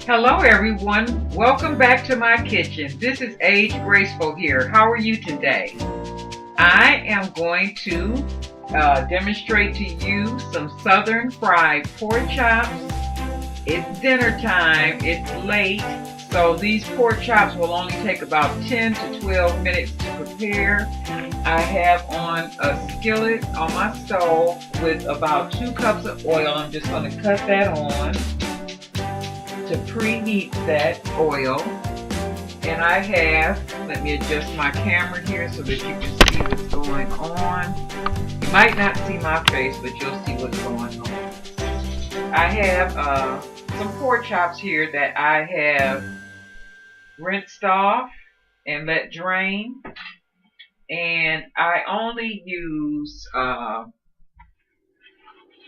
Hello everyone, welcome back to my kitchen. This is Age Graceful here. How are you today? I am going to demonstrate to you some southern fried pork chops. It's dinner time, it's late, so these pork chops will only take about 10 to 12 minutes to prepare. I have on a skillet on my stove with about 2 cups of oil. I'm just going to cut that on to preheat that oil. And I have, let me adjust my camera here so that you can see what's going on. You might not see my face, but you'll see what's going on. I have some pork chops here that I have rinsed off and let drain. And I only use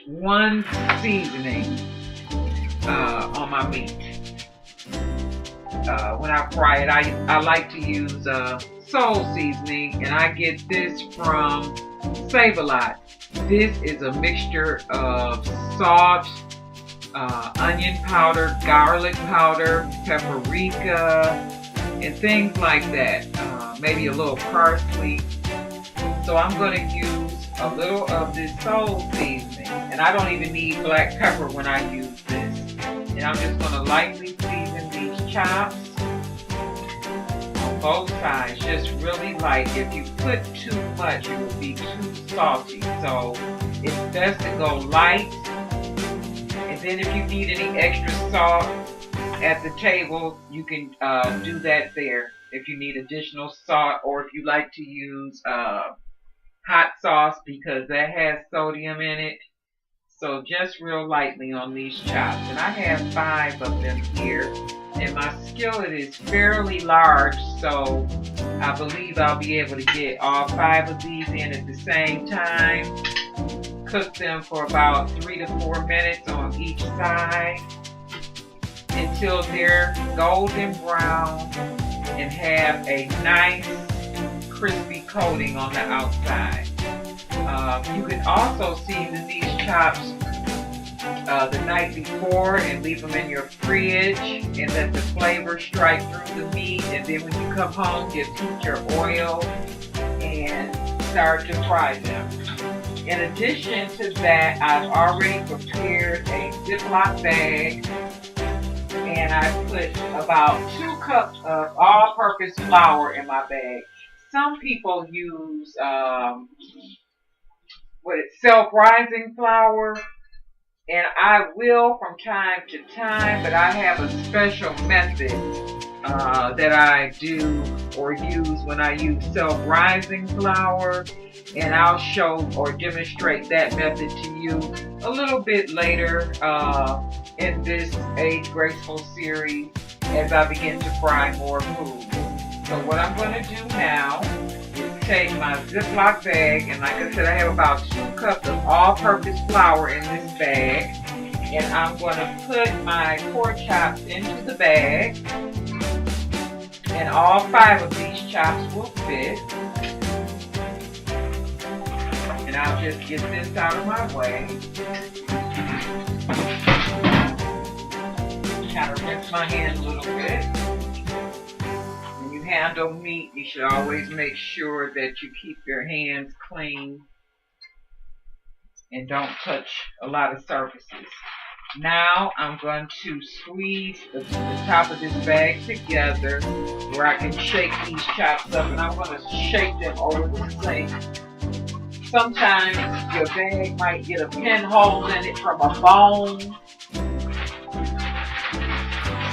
one seasoning on my meat. When I fry it, I like to use soul seasoning, and I get this from Save-A-Lot. This is a mixture of salt, onion powder, garlic powder, paprika, and things like that. Maybe a little parsley. So I'm going to use a little of this soul seasoning, and I don't even need black pepper when I use this. And I'm just going to lightly season these chops on both sides, just really light. If you put too much, it will be too salty. So it's best to go light. And then if you need any extra salt at the table, you can do that there. If you need additional salt, or if you like to use hot sauce, because that has sodium in it. So just real lightly on these chops. And I have 5 of them here. And my skillet is fairly large, so I believe I'll be able to get all 5 of these in at the same time. Cook them for about 3 to 4 minutes on each side until they're golden brown and have a nice crispy coating on the outside. You can also season these chops the night before and leave them in your fridge and let the flavor strike through the meat. And then when you come home, just heat your oil and start to fry them. In addition to that, I've already prepared a Ziploc bag, and I put about 2 cups of all-purpose flour in my bag. Some people use self-rising flour, and I will from time to time, but I have a special method that I do or use when I use self-rising flour, and I'll show or demonstrate that method to you a little bit later in this Age Graceful series as I begin to fry more food. So what I'm going to do now is take my Ziploc bag, and like I said, I have about 2 cups of all-purpose flour in this bag, and I'm going to put my pork chops into the bag, and all 5 of these chops will fit. And I'll just get this out of my way. Kind of rinse my hands a little bit. When you handle meat, you should always make sure that you keep your hands clean and don't touch a lot of surfaces. Now I'm going to squeeze the top of this bag together where I can shake these chops up, and I'm going to shake them over the sink. Sometimes your bag might get a pinhole in it from a bone.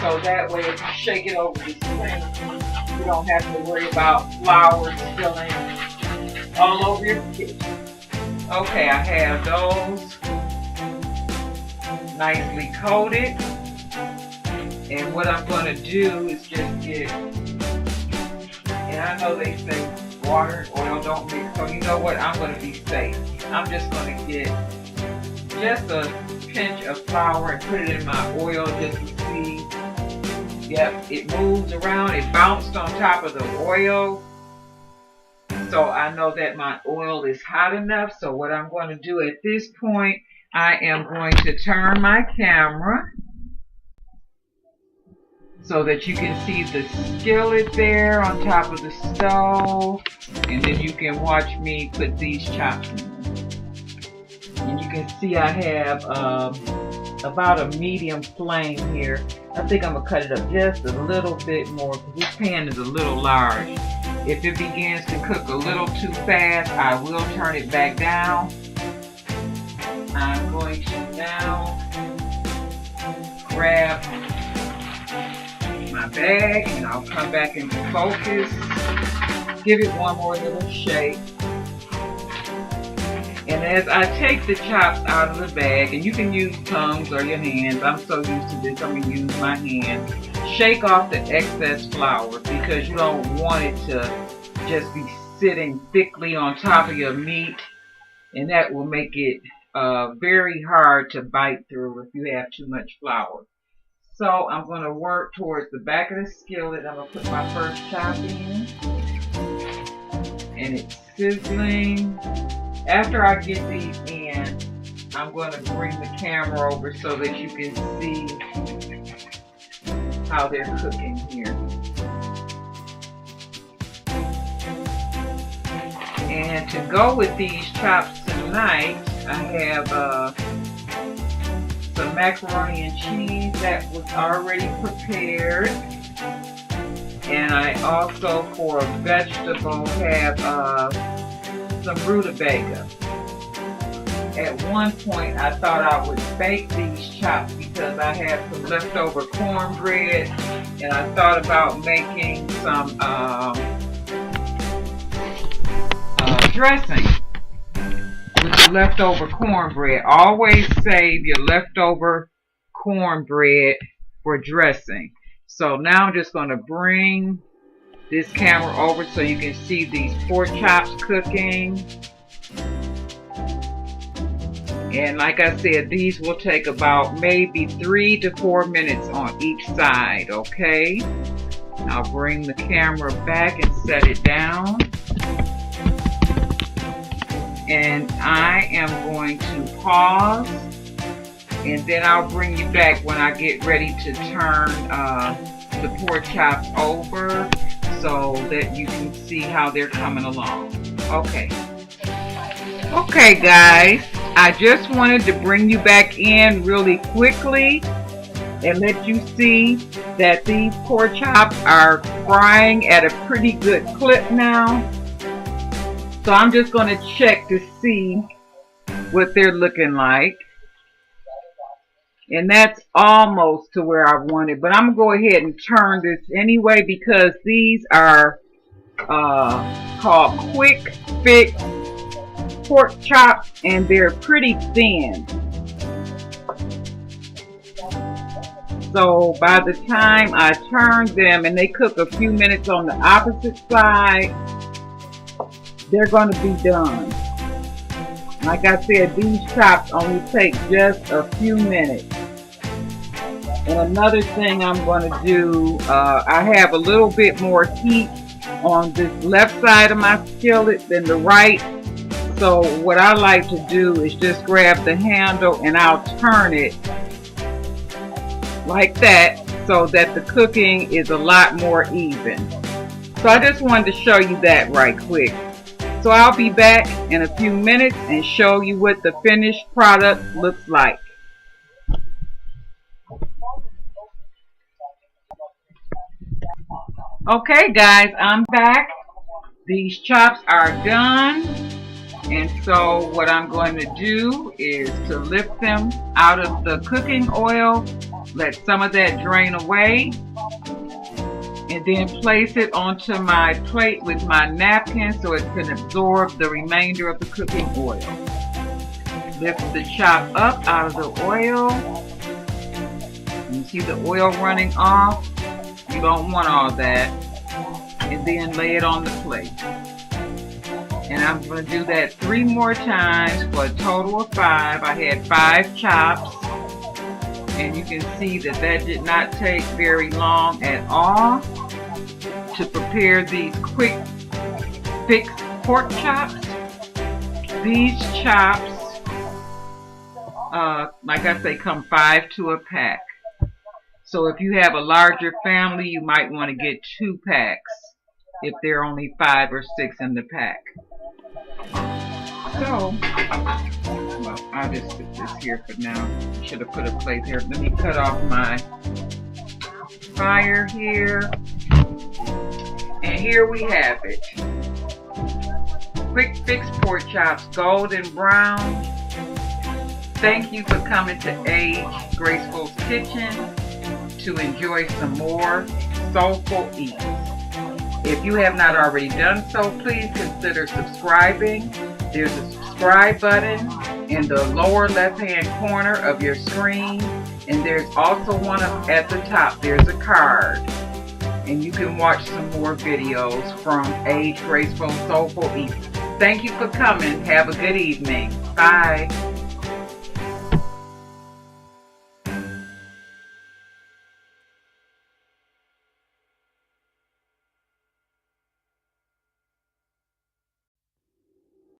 So that way if you shake it over the sink, you don't have to worry about flour spilling all over your kitchen. Okay, I have those nicely coated. And what I'm going to do is just get, and I know they say water and oil don't mix, so you know what, I'm going to be safe. I'm just going to get just a pinch of flour and put it in my oil just to see. Yep, it moves around, it bounced on top of the oil. So I know that my oil is hot enough. So what I'm going to do at this point, I am going to turn my camera so that you can see the skillet there on top of the stove, and then you can watch me put these chops in. And you can see I have about a medium flame here. I think I'm gonna cut it up just a little bit more because this pan is a little large. If it begins to cook a little too fast, I will turn it back down. I'm going to now grab my bag and I'll come back into focus. Give it one more little shake. And as I take the chops out of the bag, and you can use tongues or your hands, I'm so used to this, I'm going to use my hands. Shake off the excess flour because you don't want it to just be sitting thickly on top of your meat, and that will make it very hard to bite through if you have too much flour. So I'm going to work towards the back of the skillet. I'm going to put my first chop in, and it's sizzling. After I get these in, I'm going to bring the camera over so that you can see how they're cooking here. And to go with these chops tonight, I have some macaroni and cheese that was already prepared. And I also, for a vegetable, have some rutabaga. At one point I thought I would bake these chops because I had some leftover cornbread, and I thought about making some dressing with the leftover cornbread. Always save your leftover cornbread for dressing. So now I'm just going to bring this camera over so you can see these pork chops cooking. And like I said, these will take about maybe 3 to 4 minutes on each side, okay? I'll bring the camera back and set it down. And I am going to pause, and then I'll bring you back when I get ready to turn the pork chops over, so that you can see how they're coming along. Okay. Okay, guys. I just wanted to bring you back in really quickly and let you see that these pork chops are frying at a pretty good clip now. So I'm just going to check to see what they're looking like. And that's almost to where I want it. But I'm going to go ahead and turn this anyway because these are called quick fix pork chops, and they're pretty thin. So by the time I turn them and they cook a few minutes on the opposite side, they're going to be done. Like I said, these chops only take just a few minutes. And another thing I'm going to do, I have a little bit more heat on this left side of my skillet than the right. So what I like to do is just grab the handle and I'll turn it like that so that the cooking is a lot more even. So I just wanted to show you that right quick. So I'll be back in a few minutes and show you what the finished product looks like. Okay guys, I'm back. These chops are done. And so what I'm going to do is to lift them out of the cooking oil, let some of that drain away, and then place it onto my plate with my napkin so it can absorb the remainder of the cooking oil. Lift the chop up out of the oil. You see the oil running off? You don't want all that. And then lay it on the plate. And I'm going to do that 3 more times for a total of 5. I had 5 chops. And you can see that that did not take very long at all to prepare these quick fix pork chops. These chops, like I say, come 5 to a pack. So if you have a larger family, you might want to get 2 packs if there are only 5 or 6 in the pack. So, well, I'll just put this here for now. Should have put a plate here. Let me cut off my fire here. And here we have it. Quick fix pork chops, golden brown. Thank you for coming to Age Graceful's Kitchen to enjoy some more soulful eats. If you have not already done so, please consider subscribing. There's a subscribe button in the lower left-hand corner of your screen, and there's also one at the top. There's a card, and you can watch some more videos from Age Graceful Soulful Eats. Thank you for coming. Have a good evening. Bye.